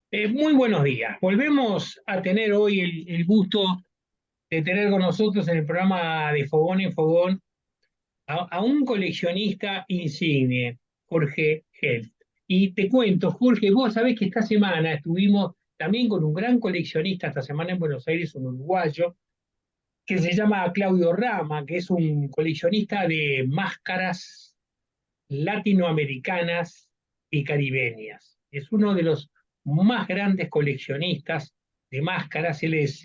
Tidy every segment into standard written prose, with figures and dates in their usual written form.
Muy buenos días. Volvemos a tener hoy el gusto de tener con nosotros en el programa de Fogón en Fogón a un coleccionista insigne, Jorge Helft. Y te cuento, Jorge, vos sabés que esta semana estuvimos también con un gran coleccionista, esta semana en Buenos Aires, un uruguayo, que se llama Claudio Rama, que es un coleccionista de máscaras latinoamericanas y caribeñas. Es uno de los más grandes coleccionistas de máscaras. Él es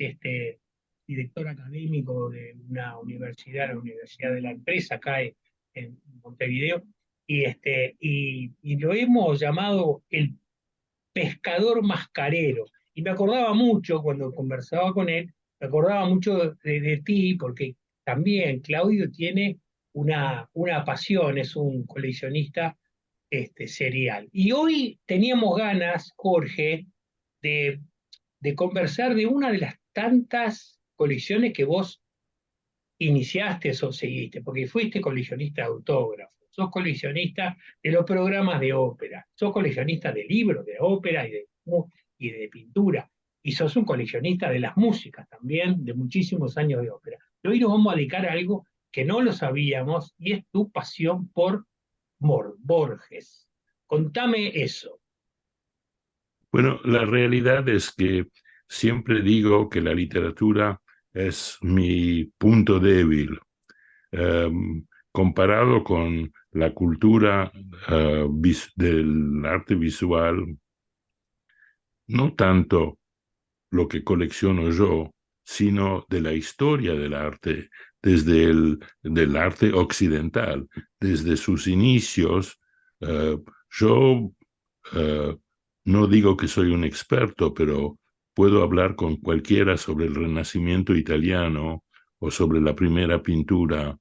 director académico de una universidad, la Universidad de la Empresa, acá en Montevideo, y lo hemos llamado el pescador mascarero. Y me acordaba mucho, cuando conversaba con él, me acordaba mucho de ti, porque también Claudio tiene una pasión, es un coleccionista serial. Y hoy teníamos ganas, Jorge, de, de conversar de una de las tantas colecciones que vos iniciaste o seguiste, porque fuiste coleccionista de autógrafos, sos coleccionista de los programas de ópera, sos coleccionista de libros de ópera y de pintura, y sos un coleccionista de las músicas también, de muchísimos años de ópera. Y hoy nos vamos a dedicar a algo que no lo sabíamos, y es tu pasión por Borges. Contame eso. Bueno, la realidad es que siempre digo que la literatura es mi punto débil. Comparado con la cultura del arte visual, no tanto lo que colecciono yo, sino de la historia del arte, del arte occidental, desde sus inicios. eh, yo eh, no digo que soy un experto, pero puedo hablar con cualquiera sobre el Renacimiento italiano o sobre la primera pintura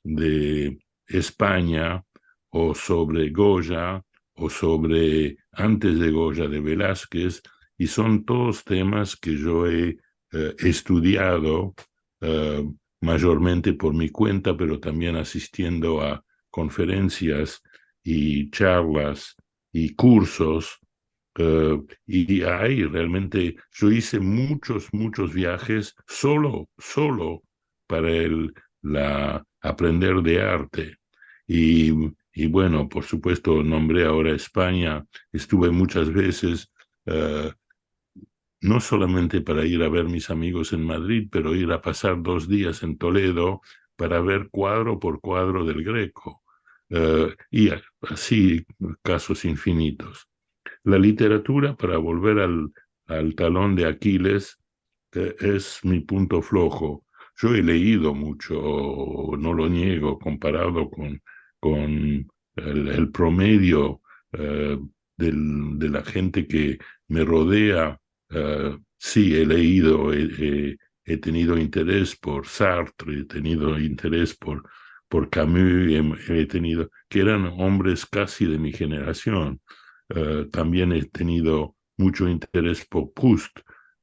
de España o sobre Goya o sobre antes de Goya de Velázquez, y son todos temas que yo he estudiado eh, mayormente por mi cuenta, pero también asistiendo a conferencias y charlas y cursos. Y ahí realmente yo hice muchos viajes solo para aprender de arte. Y, y bueno, por supuesto, nombré ahora España, estuve muchas veces, eh, no solamente para ir a ver mis amigos en Madrid, pero ir a pasar 2 días en Toledo para ver cuadro por cuadro del Greco. Y así casos infinitos. La literatura, para volver al talón de Aquiles, es mi punto flojo. Yo he leído mucho, no lo niego, comparado con el promedio eh, de la gente que me rodea. Sí, he leído, he tenido interés por Sartre, he tenido interés por Camus, he tenido, que eran hombres casi de mi generación. También he tenido mucho interés por Proust,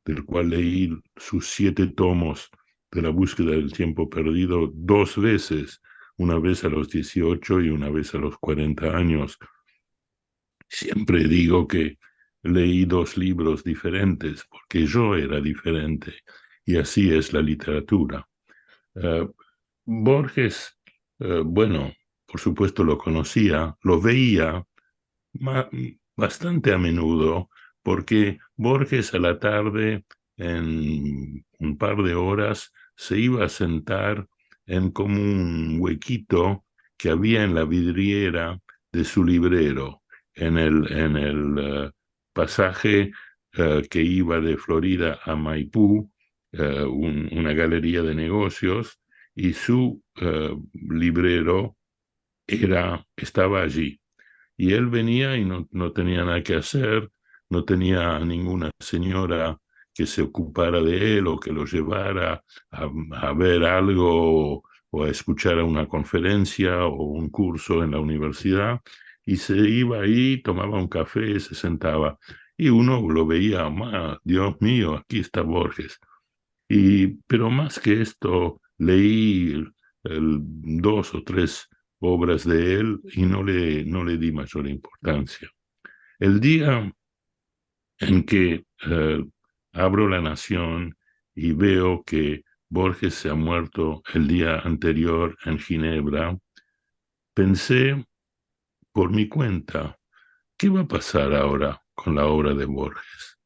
del cual leí sus 7 tomos de la búsqueda del tiempo perdido 2 veces, una vez a los 18 y una vez a los 40 años. Siempre digo que leí 2 libros diferentes porque yo era diferente, y así es la literatura. Eh, Borges, bueno, por supuesto lo conocía, lo veía ma- bastante a menudo, porque Borges a la tarde, en un par de horas, se iba a sentar en como un huequito que había en la vidriera de su librero, en el pasaje que iba de Florida a Maipú, una galería de negocios, y su librero estaba allí. Y él venía y no tenía nada que hacer, no tenía ninguna señora que se ocupara de él o que lo llevara a ver algo o a escuchar una conferencia o un curso en la universidad. Y se iba ahí, tomaba un café, se sentaba. Y uno lo veía, Dios mío, aquí está Borges. Pero más que esto, leí 2 o 3 obras de él y no le di mayor importancia. El día en que abro La Nación y veo que Borges se ha muerto el día anterior en Ginebra, pensé por mi cuenta, ¿qué va a pasar ahora con la obra de Borges?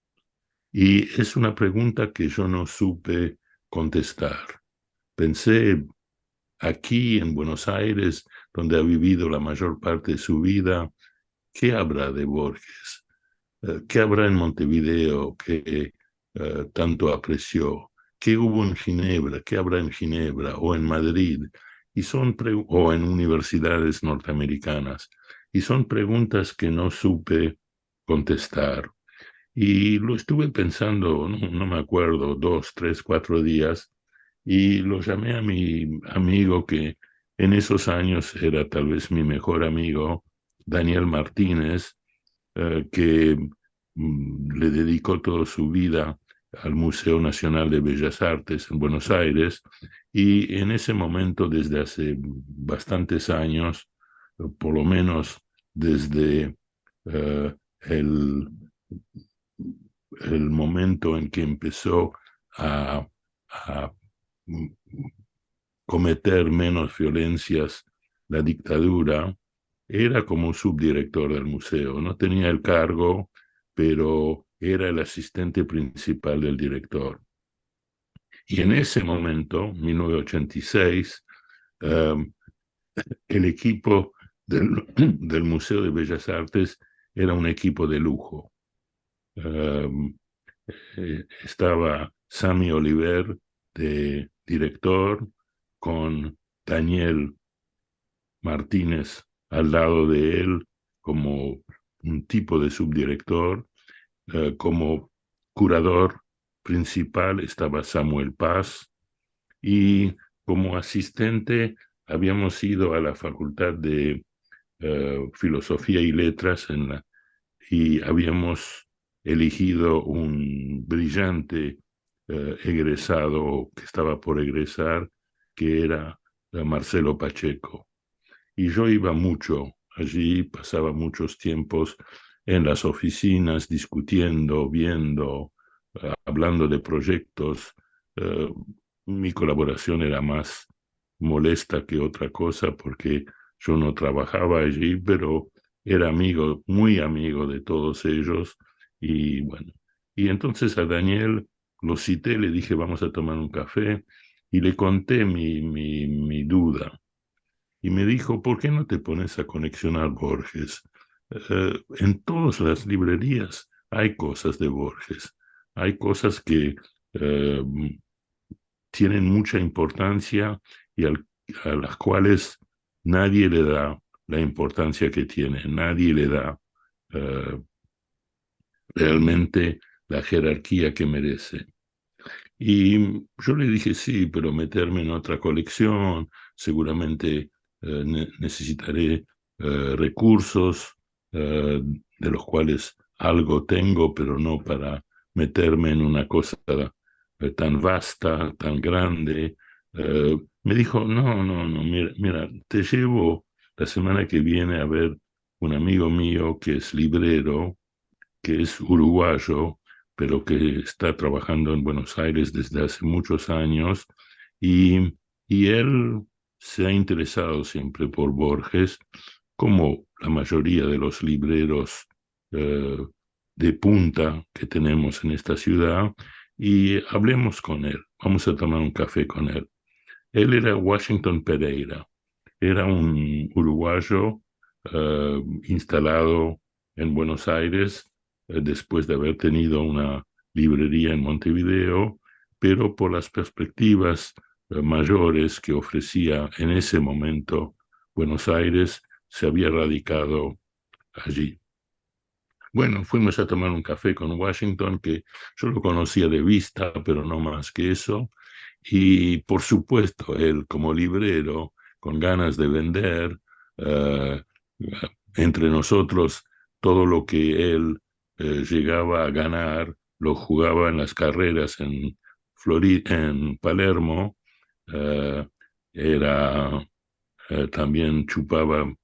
Y es una pregunta que yo no supe contestar. Pensé aquí en Buenos Aires, donde ha vivido la mayor parte de su vida, ¿qué habrá de Borges? ¿Qué habrá en Montevideo que tanto apreció? ¿Qué hubo en Ginebra? ¿Qué habrá en Ginebra o en Madrid? O en universidades norteamericanas. Y son preguntas que no supe contestar. Y lo estuve pensando, no me acuerdo, 2, 3, 4 días, y lo llamé a mi amigo que en esos años era tal vez mi mejor amigo, Daniel Martínez, que le dedicó toda su vida al Museo Nacional de Bellas Artes en Buenos Aires, y en ese momento, desde hace bastantes años, por lo menos desde eh, el, el momento en que empezó a cometer menos violencias la dictadura, era como subdirector del museo. No tenía el cargo, pero era el asistente principal del director. Y en ese momento, 1986, um, el equipo del Museo de Bellas Artes era un equipo de lujo. Um, Estaba Sami Oliver de director, con Daniel Martínez al lado de él como un tipo de subdirector. Como curador principal estaba Samuel Paz, y como asistente habíamos ido a la Facultad de Filosofía y Letras y habíamos elegido un brillante egresado que estaba por egresar, que era Marcelo Pacheco. Y yo iba mucho allí, pasaba muchos tiempos en las oficinas discutiendo, viendo, hablando de proyectos. Eh, Mi colaboración era más molesta que otra cosa porque yo no trabajaba allí, pero era amigo, muy amigo de todos ellos. Y bueno, y entonces a Daniel lo cité, le dije, vamos a tomar un café, y le conté mi duda. Y me dijo, ¿por qué no te pones a coleccionar Borges? En todas las librerías hay cosas de Borges, hay cosas que eh, tienen mucha importancia y a las cuales nadie le da la importancia que tiene, nadie le da eh, realmente la jerarquía que merece. Y yo le dije, sí, pero meterme en otra colección, seguramente necesitaré recursos de los cuales algo tengo, pero no para meterme en una cosa tan vasta, tan grande. Me dijo, no, mira, te llevo la semana que viene a ver un amigo mío que es librero, que es uruguayo, pero que está trabajando en Buenos Aires desde hace muchos años, y, y él se ha interesado siempre por Borges, como la mayoría de los libreros eh, de punta que tenemos en esta ciudad, y hablemos con él, vamos a tomar un café con él. Él era Washington Pereira, era un uruguayo instalado en Buenos Aires después de haber tenido una librería en Montevideo, pero por las perspectivas mayores que ofrecía en ese momento Buenos Aires, se había radicado allí. Bueno, fuimos a tomar un café con Washington, que yo lo conocía de vista, pero no más que eso. Y por supuesto, él como librero, con ganas de vender, eh, entre nosotros, todo lo que él llegaba a ganar, lo jugaba en las carreras en Palermo. eh, era, También chupaba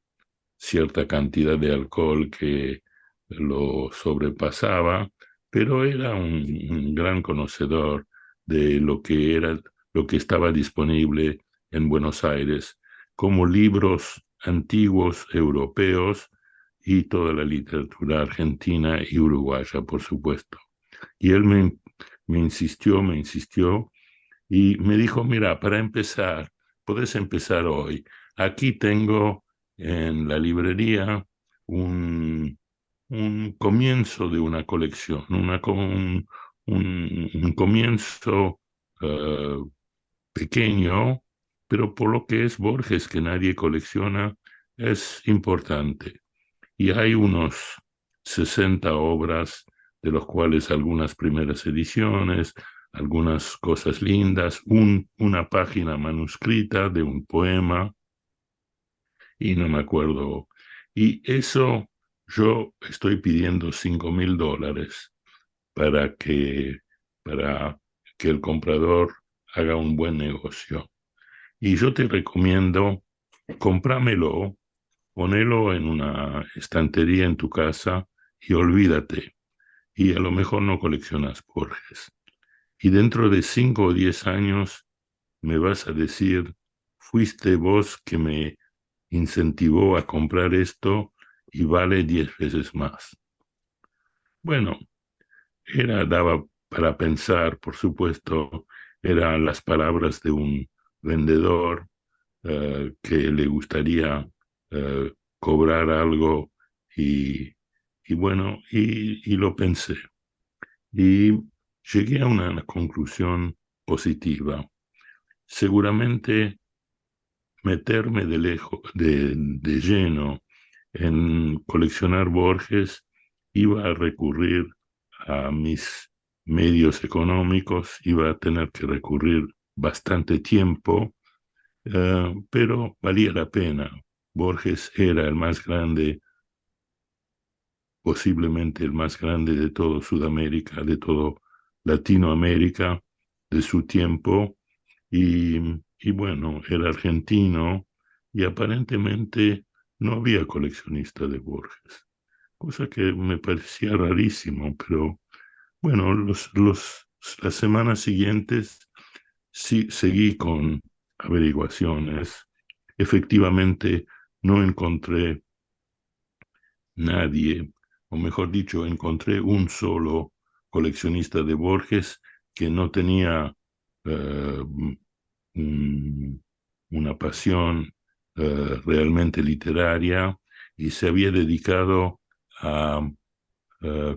cierta cantidad de alcohol que lo sobrepasaba, pero era un gran conocedor de lo que estaba disponible en Buenos Aires, como libros antiguos europeos y toda la literatura argentina y uruguaya, por supuesto. Y él me insistió y me dijo, mira, para empezar, puedes empezar hoy. Aquí tengo en la librería un, un comienzo de una colección, un comienzo eh, pequeño, pero por lo que es Borges, que nadie colecciona, es importante. Y hay unos 60 obras, de los cuales algunas primeras ediciones, algunas cosas lindas, una página manuscrita de un poema, y no me acuerdo. Y eso yo estoy pidiendo $5.000 para para que el comprador haga un buen negocio. Y yo te recomiendo, cómpramelo, ponelo en una estantería en tu casa y olvídate. Y a lo mejor no coleccionas Borges. Y dentro de 5 o 10 años me vas a decir, fuiste vos que me incentivó a comprar esto y vale 10 veces más. Bueno, daba para pensar, por supuesto, eran las palabras de un vendedor que le gustaría cobrar algo y, y bueno, y lo pensé. Y llegué a una conclusión positiva. Seguramente meterme de lleno en coleccionar Borges iba a recurrir a mis medios económicos, iba a tener que recurrir bastante tiempo, pero valía la pena. Borges era el más grande, posiblemente el más grande de todo Sudamérica, de todo Latinoamérica, de su tiempo, y, y bueno, era argentino y aparentemente no había coleccionista de Borges, cosa que me parecía rarísimo, pero bueno, las semanas siguientes sí seguí con averiguaciones. Efectivamente, no encontré nadie, o mejor dicho, encontré un solo coleccionista de Borges que no tenía eh, una pasión realmente literaria y se había dedicado a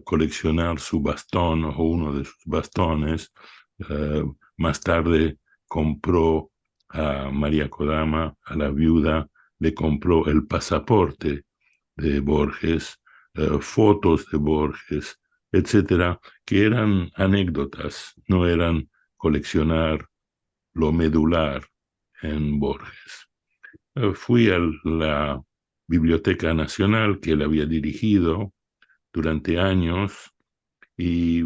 coleccionar su bastón o uno de sus bastones. Eh, Más tarde compró a María Kodama, a la viuda, le compró el pasaporte de Borges, fotos de Borges, etcétera, que eran anécdotas, no eran coleccionar lo medular en Borges. Fui a la Biblioteca Nacional que él había dirigido durante años y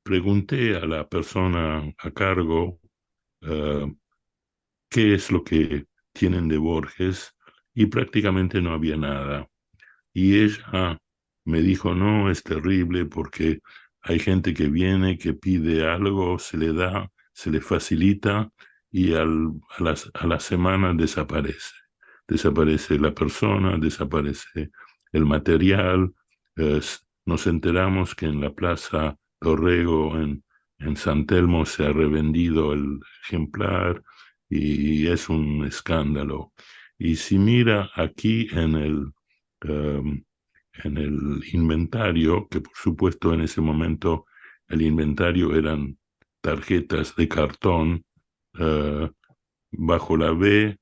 pregunté a la persona a cargo eh, qué es lo que tienen de Borges y prácticamente no había nada. Y ella me dijo, no, es terrible porque hay gente que viene, que pide algo, se le da, se le facilita y a la semana desaparece. Desaparece la persona, desaparece el material. Nos enteramos que en la Plaza Dorrego, en San Telmo, se ha revendido el ejemplar y es un escándalo. Y si mira aquí um, en el inventario, que por supuesto en ese momento el inventario eran tarjetas de cartón, uh, bajo la B,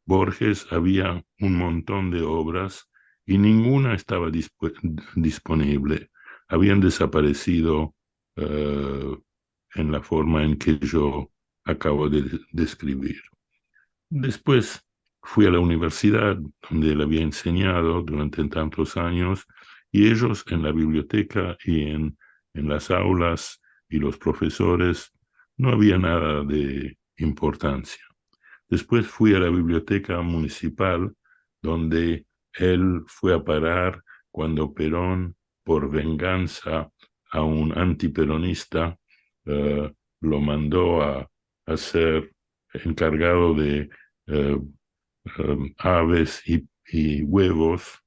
Borges había un montón de obras y ninguna estaba disponible. Habían desaparecido en la forma en que yo acabo de describir. Después fui a la universidad donde él había enseñado durante tantos años y ellos en la biblioteca y en las aulas y los profesores no había nada de importancia. Después fui a la biblioteca municipal donde él fue a parar cuando Perón por venganza a un antiperonista, lo mandó a ser encargado de aves y huevos,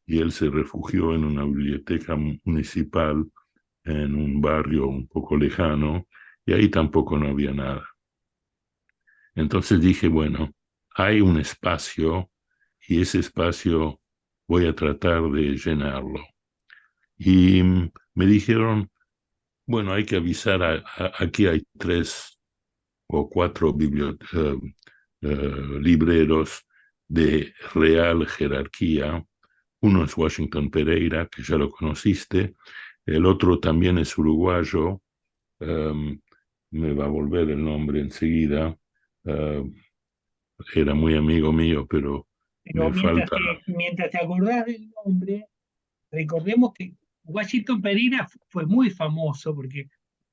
y él se refugió en una biblioteca municipal en un barrio un poco lejano, y ahí tampoco no había nada. Entonces dije, bueno, hay un espacio y ese espacio voy a tratar de llenarlo. Y me dijeron, bueno, hay que avisar, aquí hay 3 o 4 libreros de real jerarquía. Uno es Washington Pereira, que ya lo conociste. El otro también es uruguayo. Me va a volver el nombre enseguida. Um, Era muy amigo mío, pero Pero me falta. mientras te acordás del nombre, recordemos que Washington Pereira fue muy famoso porque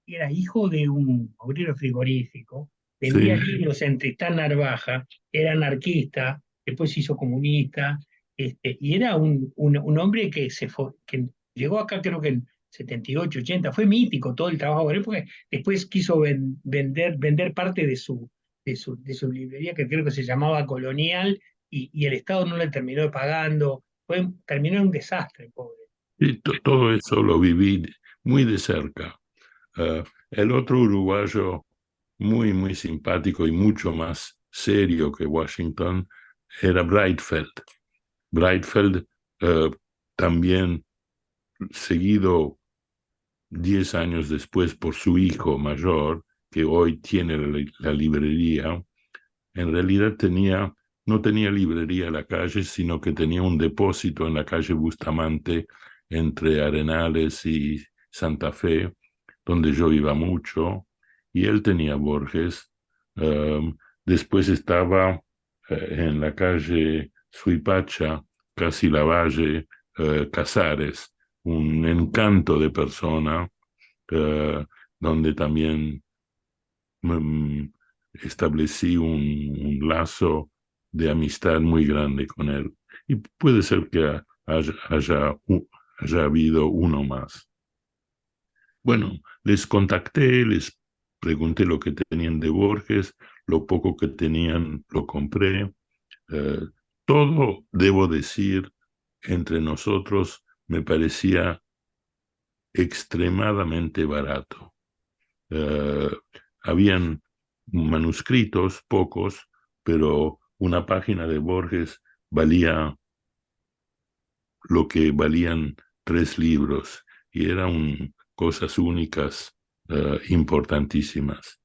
era hijo de un obrero frigorífico, vendía Sí, libros en Tristán Narvaja, era anarquista, después se hizo comunista, y era un hombre que llegó acá creo que en 78, 80, fue mítico todo el trabajo de él, porque después quiso vender parte de su librería, que creo que se llamaba Colonial, y el Estado no le terminó pagando, terminó en un desastre, pobre. y todo eso lo viví muy de cerca. El otro uruguayo muy, muy simpático y mucho más serio que Washington era Breitfeld. Breitfeld, eh, también seguido 10 años después por su hijo mayor, que hoy tiene la librería. En realidad no tenía librería en la calle, sino que tenía un depósito en la calle Bustamante, entre Arenales y Santa Fe, donde yo iba mucho, y él tenía Borges. Después estaba en la calle Suipacha, casi Lavalle, Casares, un encanto de persona, eh, donde también mm, establecí un lazo de amistad muy grande con él. Y puede ser que haya habido uno más. Bueno, les contacté, les pregunté lo que tenían de Borges, lo poco que tenían lo compré. Eh, Todo, debo decir, entre nosotros me parecía extremadamente barato. Eh, Habían manuscritos, pocos, pero una página de Borges valía lo que valían 3 libros, y eran cosas únicas, importantísimas.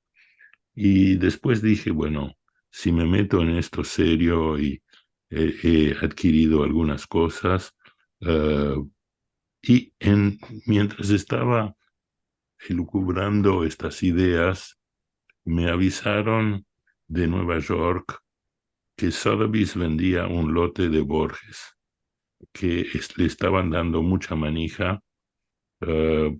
Y después dije, bueno, si me meto en esto serio y he adquirido algunas cosas, eh, y mientras estaba elucubrando estas ideas, me avisaron de Nueva York que Sotheby's vendía un lote de Borges, que le estaban dando mucha manija, eh,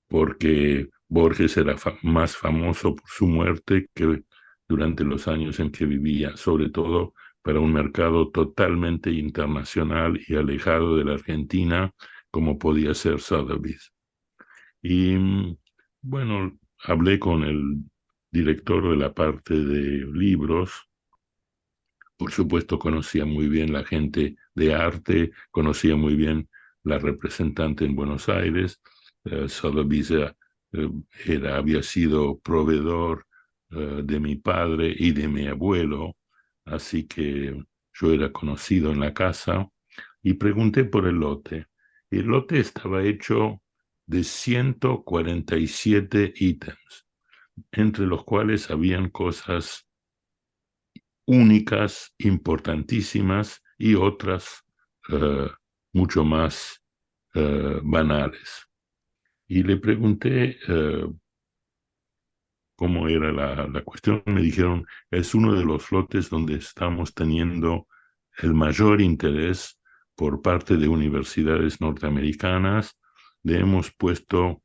porque Borges era más famoso por su muerte que durante los años en que vivía, sobre todo para un mercado totalmente internacional y alejado de la Argentina, como podía ser Sotheby's. Y bueno, hablé con el director de la parte de libros. Por supuesto, conocía muy bien la gente de arte, conocía muy bien la representante en Buenos Aires. Sotheby's había sido proveedor de mi padre y de mi abuelo, así que yo era conocido en la casa, y pregunté por el lote. El lote estaba hecho de 147 ítems, entre los cuales habían cosas únicas, importantísimas, y otras eh, mucho más banales. Y le pregunté cómo era la cuestión. Me dijeron, es uno de los lotes donde estamos teniendo el mayor interés por parte de universidades norteamericanas. Le hemos puesto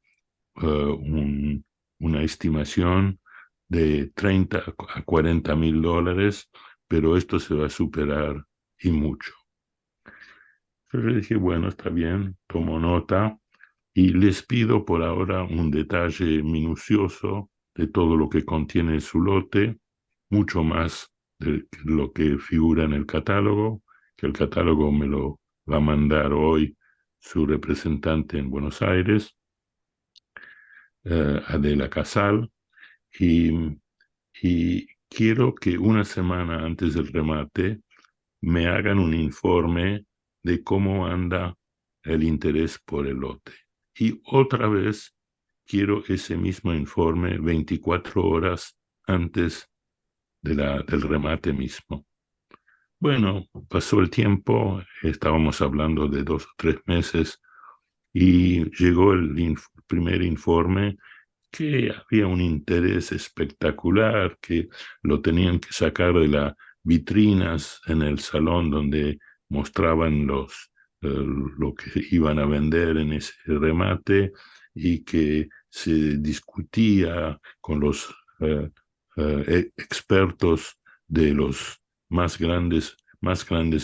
una estimación de 30 a 40 mil dólares, pero esto se va a superar y mucho. Yo le dije, bueno, está bien, tomo nota y les pido por ahora un detalle minucioso de todo lo que contiene su lote, mucho más de lo que figura en el catálogo, que el catálogo me lo va a mandar hoy su representante en Buenos Aires, Adela Casal, y, y quiero que una semana antes del remate me hagan un informe de cómo anda el interés por el lote. Y otra vez quiero ese mismo informe 24 horas antes del remate mismo. Bueno, pasó el tiempo, estábamos hablando de 2 o 3 meses y llegó el primer informe que había un interés espectacular, que lo tenían que sacar de las vitrinas en el salón donde mostraban lo que iban a vender en ese remate y que se discutía con los expertos de los más grandes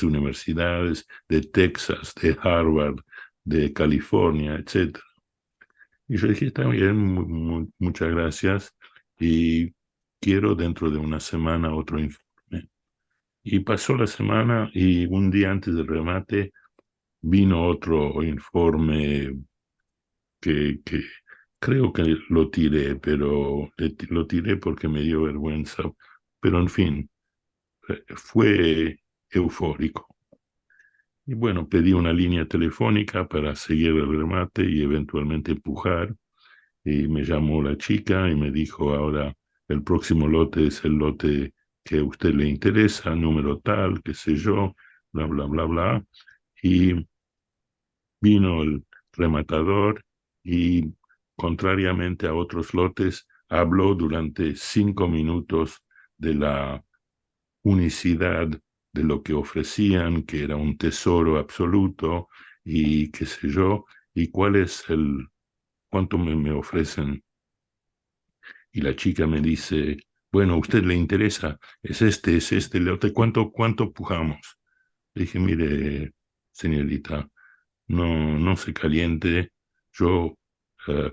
universidades de Texas, de Harvard, de California, etc. Y yo dije, está bien, muchas gracias. Y quiero dentro de una semana otro informe. Y pasó la semana y un día antes del remate vino otro informe que creo que lo tiré, pero lo tiré porque me dio vergüenza. Pero en fin, fue eufórico. Y bueno, pedí una línea telefónica para seguir el remate y eventualmente empujar. Y me llamó la chica y me dijo, ahora el próximo lote es el lote que a usted le interesa, número tal, qué sé yo, bla, bla, bla, bla. Y vino el rematador y, contrariamente a otros lotes, habló durante 5 minutos de la unicidad de lo que ofrecían, que era un tesoro absoluto y qué sé yo, y cuál es cuánto me ofrecen. Y la chica me dice, bueno, ¿a usted le interesa? Es este, le otro, ¿cuánto pujamos? Le dije, mire, señorita, no se caliente, yo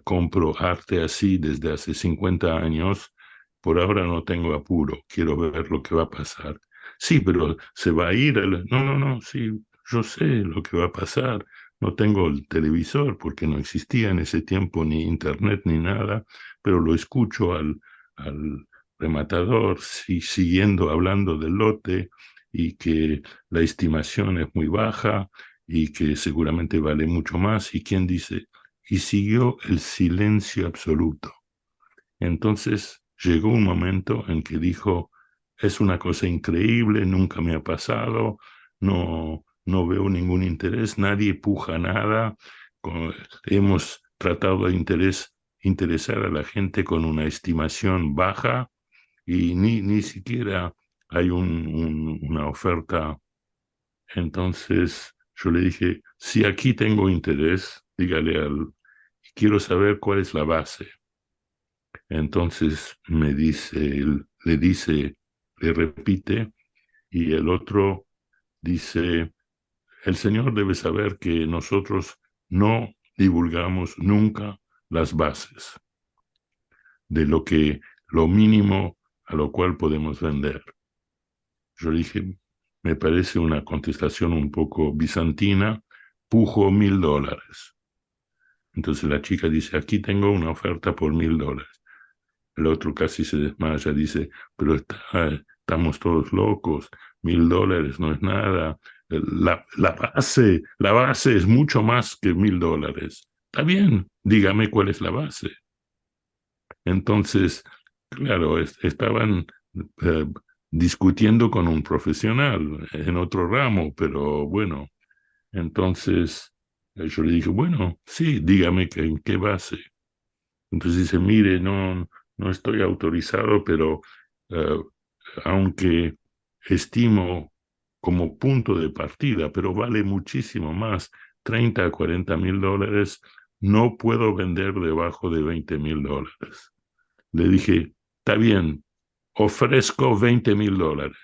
compro arte así desde hace 50 años, por ahora no tengo apuro, quiero ver lo que va a pasar. Sí, pero se va a ir, no, sí, yo sé lo que va a pasar, no tengo el televisor porque no existía en ese tiempo ni internet ni nada, pero lo escucho al rematador siguiendo hablando del lote y que la estimación es muy baja y que seguramente vale mucho más. ¿Y quién dice? Y siguió el silencio absoluto. Entonces llegó un momento en que dijo, es una cosa increíble, nunca me ha pasado, no veo ningún interés, nadie puja nada, hemos tratado de interesar a la gente con una estimación baja y ni siquiera hay una oferta. Entonces yo le dije, si aquí tengo interés, dígale quiero saber cuál es la base. Entonces le repite, y el otro dice, el señor debe saber que nosotros no divulgamos nunca las bases de lo mínimo a lo cual podemos vender. Yo dije, me parece una contestación un poco bizantina, pujo $1.000. Entonces la chica dice, aquí tengo una oferta por $1.000. El otro casi se desmaya, dice, pero estamos todos locos, $1.000 no es nada. La base es mucho más que $1.000. Está bien, dígame cuál es la base. Entonces, claro, estaban eh, discutiendo con un profesional en otro ramo, pero bueno, entonces yo le dije, bueno, sí, dígame en qué base. Entonces dice, mire, no estoy autorizado, pero eh, aunque estimo como punto de partida, pero vale muchísimo más, 30 a 40 mil dólares, no puedo vender debajo de $20.000. Le dije, está bien, ofrezco $20.000.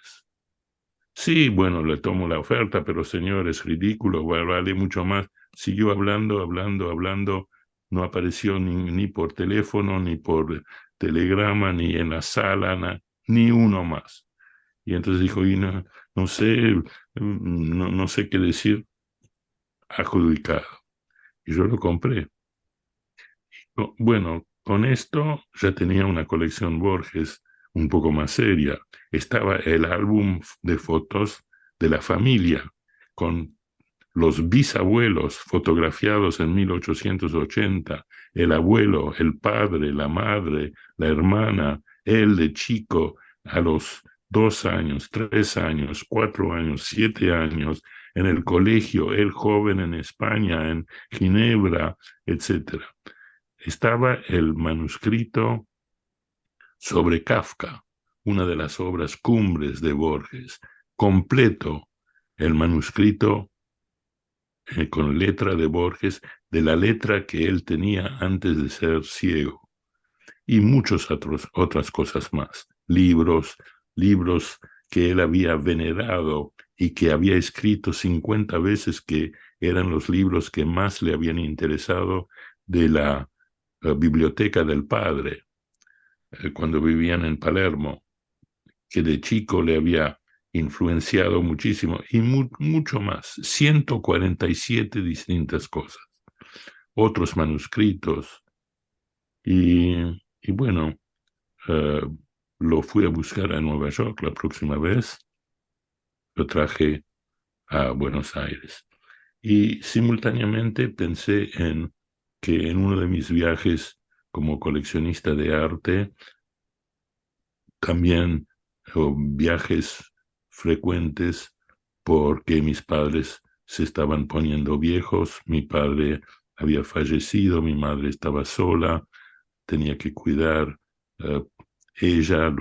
Sí, bueno, le tomo la oferta, pero señor, es ridículo, vale mucho más. Siguió hablando, hablando, hablando, no apareció ni por teléfono, ni por telegrama, ni en la sala, ni uno más. Y entonces dijo, y no sé, no sé qué decir, adjudicado. Y yo lo compré. Bueno, con esto ya tenía una colección Borges un poco más seria. Estaba el álbum de fotos de la familia, con los bisabuelos fotografiados en 1880, el abuelo, el padre, la madre, la hermana, él de chico a los 2 años, 3 años, 4 años, 7 años, en el colegio, él joven en España, en Ginebra, etcétera. Estaba el manuscrito sobre Kafka, una de las obras cumbres de Borges, completo el manuscrito con letra de Borges, de la letra que él tenía antes de ser ciego, y muchas otras cosas más, libros que él había venerado y que había escrito 50 veces, que eran los libros que más le habían interesado de la biblioteca del padre, cuando vivían en Palermo, que de chico le había influenciado muchísimo, y mucho más, 147 distintas cosas, otros manuscritos, y bueno, eh, lo fui a buscar a Nueva York la próxima vez, lo traje a Buenos Aires. Y simultáneamente pensé en que en uno de mis viajes como coleccionista de arte, también viajes frecuentes, porque mis padres se estaban poniendo viejos, mi padre había fallecido, mi madre estaba sola, tenía que cuidar eh, ella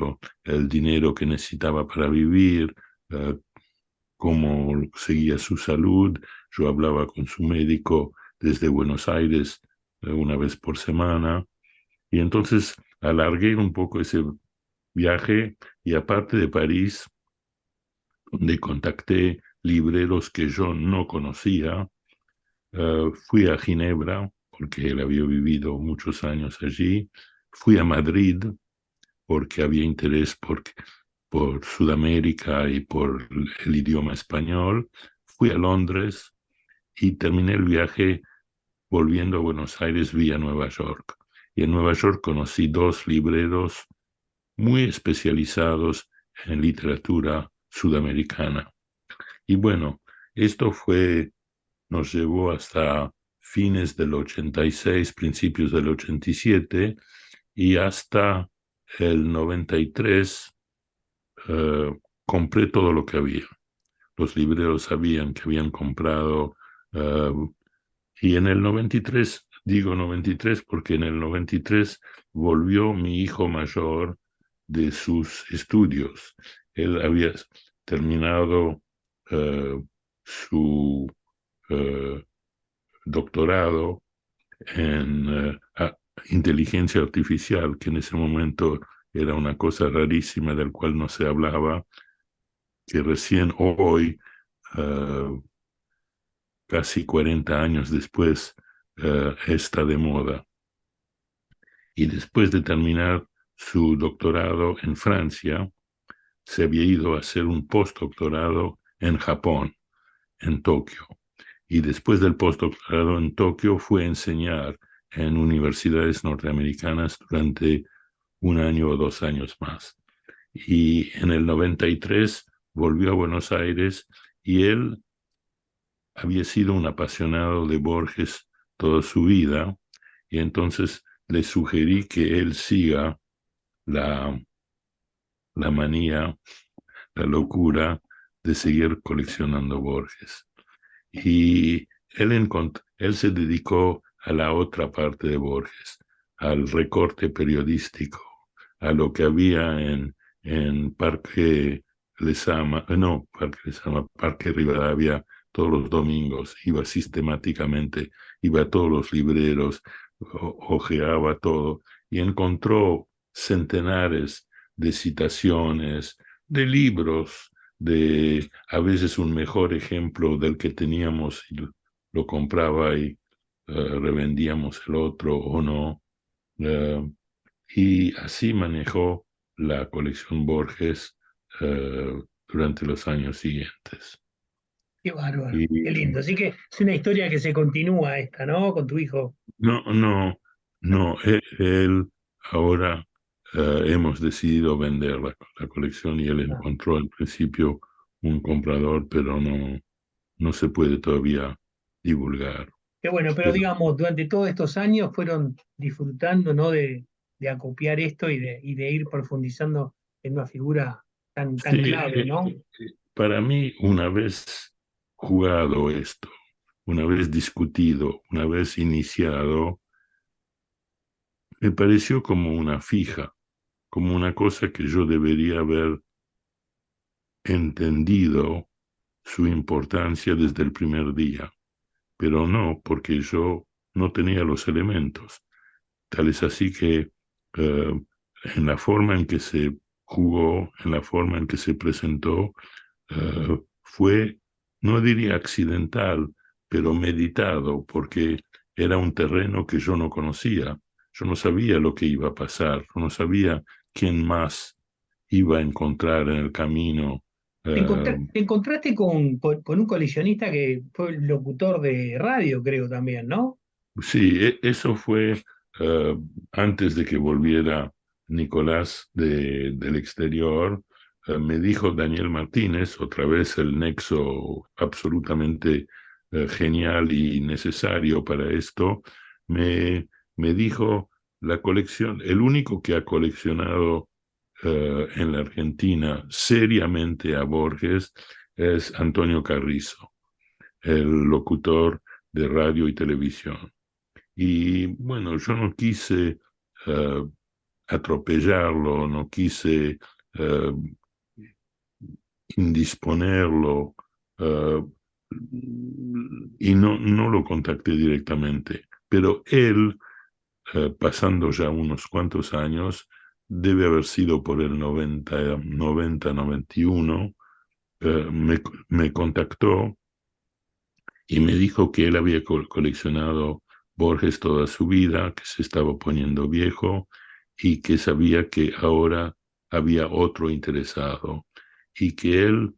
el dinero que necesitaba para vivir, eh, cómo seguía su salud. Yo hablaba con su médico desde Buenos Aires una vez por semana, y entonces alargué un poco ese viaje, y aparte de París, donde contacté libreros que yo no conocía, fui a Ginebra, porque él había vivido muchos años allí, fui a Madrid, porque había interés por Sudamérica y por el idioma español, fui a Londres y terminé el viaje volviendo a Buenos Aires vía Nueva York. Y en Nueva York conocí dos libreros muy especializados en literatura sudamericana. Y bueno, esto nos llevó hasta fines del 86, principios del 87, y hasta el 93 compré todo lo que había. Los libreros sabían que habían comprado, eh, y en el 93, digo 93 porque en el 93 volvió mi hijo mayor de sus estudios. Él había terminado su eh, doctorado en inteligencia artificial, que en ese momento era una cosa rarísima del cual no se hablaba, que recién hoy, eh, casi 40 años después, está de moda. Y después de terminar su doctorado en Francia, se había ido a hacer un postdoctorado en Japón, en Tokio. Y después del postdoctorado en Tokio fue a enseñar en universidades norteamericanas durante 1 año o 2 años más. Y en el 93 volvió a Buenos Aires, y él había sido un apasionado de Borges toda su vida, y entonces le sugerí que él siga la, la manía, la locura de seguir coleccionando Borges. Y él se dedicó a la otra parte de Borges, al recorte periodístico, a lo que había en Parque Lezama, no, Parque Lezama, Parque Rivadavia, todos los domingos, iba sistemáticamente, iba a todos los libreros, ojeaba todo, y encontró centenares de citaciones, de libros, a veces un mejor ejemplo del que teníamos y lo compraba y revendíamos el otro o no. Eh, y así manejó la colección Borges durante los años siguientes. Qué bárbaro, Y qué lindo. Así que es una historia que se continúa esta, ¿no? Con tu hijo. no, no, no, él ahora hemos decidido vender la colección y él Ah, encontró al principio un comprador, pero no, no se puede todavía divulgar. qué bueno, pero Pero digamos, durante todos estos años fueron disfrutando, ¿no? De acopiar esto y de ir profundizando en una figura tan sí, clave, ¿no? para mí, una vez jugado esto, una vez discutido, una vez iniciado, me pareció como una fija, como una cosa que yo debería haber entendido su importancia desde el primer día, pero no, porque yo no tenía los elementos. Tal es así que en la forma en que se jugó, en la forma en que se presentó, fue, no diría accidental, pero meditado, porque era un terreno que yo no conocía. Yo no sabía lo que iba a pasar, yo no sabía quién más iba a encontrar en el camino. Te eh, te encontraste con un coleccionista que fue locutor de radio, creo también, ¿no? Sí, eso fue eh, antes de que volviera Nicolás del exterior. Me dijo Daniel Martínez, otra vez el nexo absolutamente genial y necesario para esto, me, me dijo la colección, el único que ha coleccionado en la Argentina seriamente a Borges es Antonio Carrizo, el locutor de radio y televisión. Y bueno, yo no quise eh, atropellarlo, no quise eh, indisponerlo eh, y no, no lo contacté directamente. Pero él, pasando ya unos cuantos años, debe haber sido por el 91, me contactó y me dijo que él había coleccionado Borges toda su vida, que se estaba poniendo viejo y que sabía que ahora había otro interesado y que él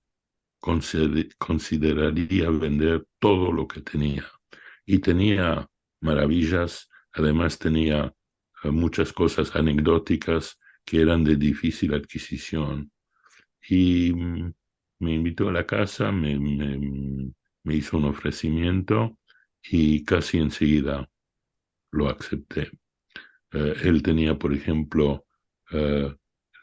consideraría vender todo lo que tenía. Y tenía maravillas, además tenía muchas cosas anecdóticas que eran de difícil adquisición. Y me invitó a la casa, me hizo un ofrecimiento y casi enseguida lo acepté. Él tenía, por ejemplo, eh,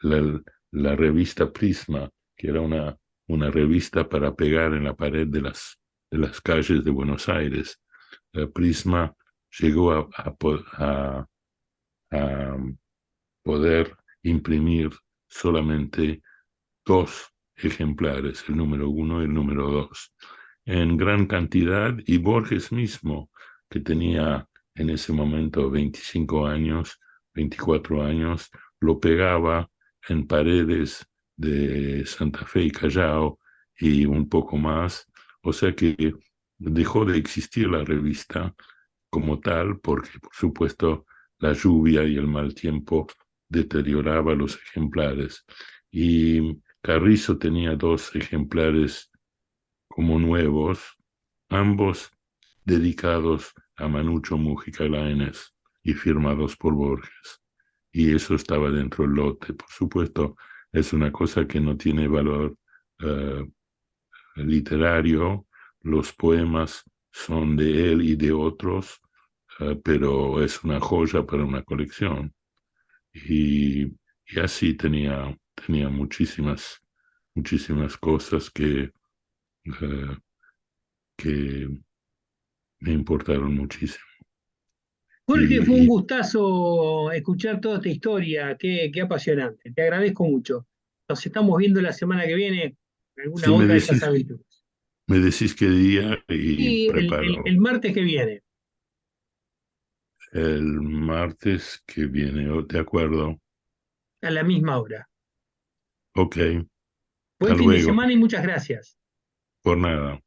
la, la revista Prisma, que era una revista para pegar en la pared de las calles de Buenos Aires. Prisma llegó a poder imprimir solamente dos ejemplares, el número uno y el número dos, en gran cantidad, y Borges mismo, que tenía en ese momento 25 años, 24 años, lo pegaba en paredes de Santa Fe y Callao y un poco más, o sea que dejó de existir la revista como tal, porque por supuesto la lluvia y el mal tiempo deterioraba los ejemplares. Y Carrizo tenía dos ejemplares como nuevos, ambos dedicados a Manucho Mujica Lainez y firmados por Borges. Y eso estaba dentro del lote. Por supuesto, es una cosa que no tiene valor eh, literario. Los poemas son de él y de otros, pero es una joya para una colección. Y, y así tenía muchísimas cosas eh, que me importaron muchísimo. Jorge, fue un Y, y gustazo escuchar toda esta historia, qué apasionante. Te agradezco mucho. Nos estamos viendo la semana que viene en alguna si otra de estas aventuras. me decís qué día y Y preparo el martes que viene, el martes que viene, ¿de acuerdo? a la misma hora. Ok, Buen Hasta fin de luego. semana y muchas gracias. Por nada.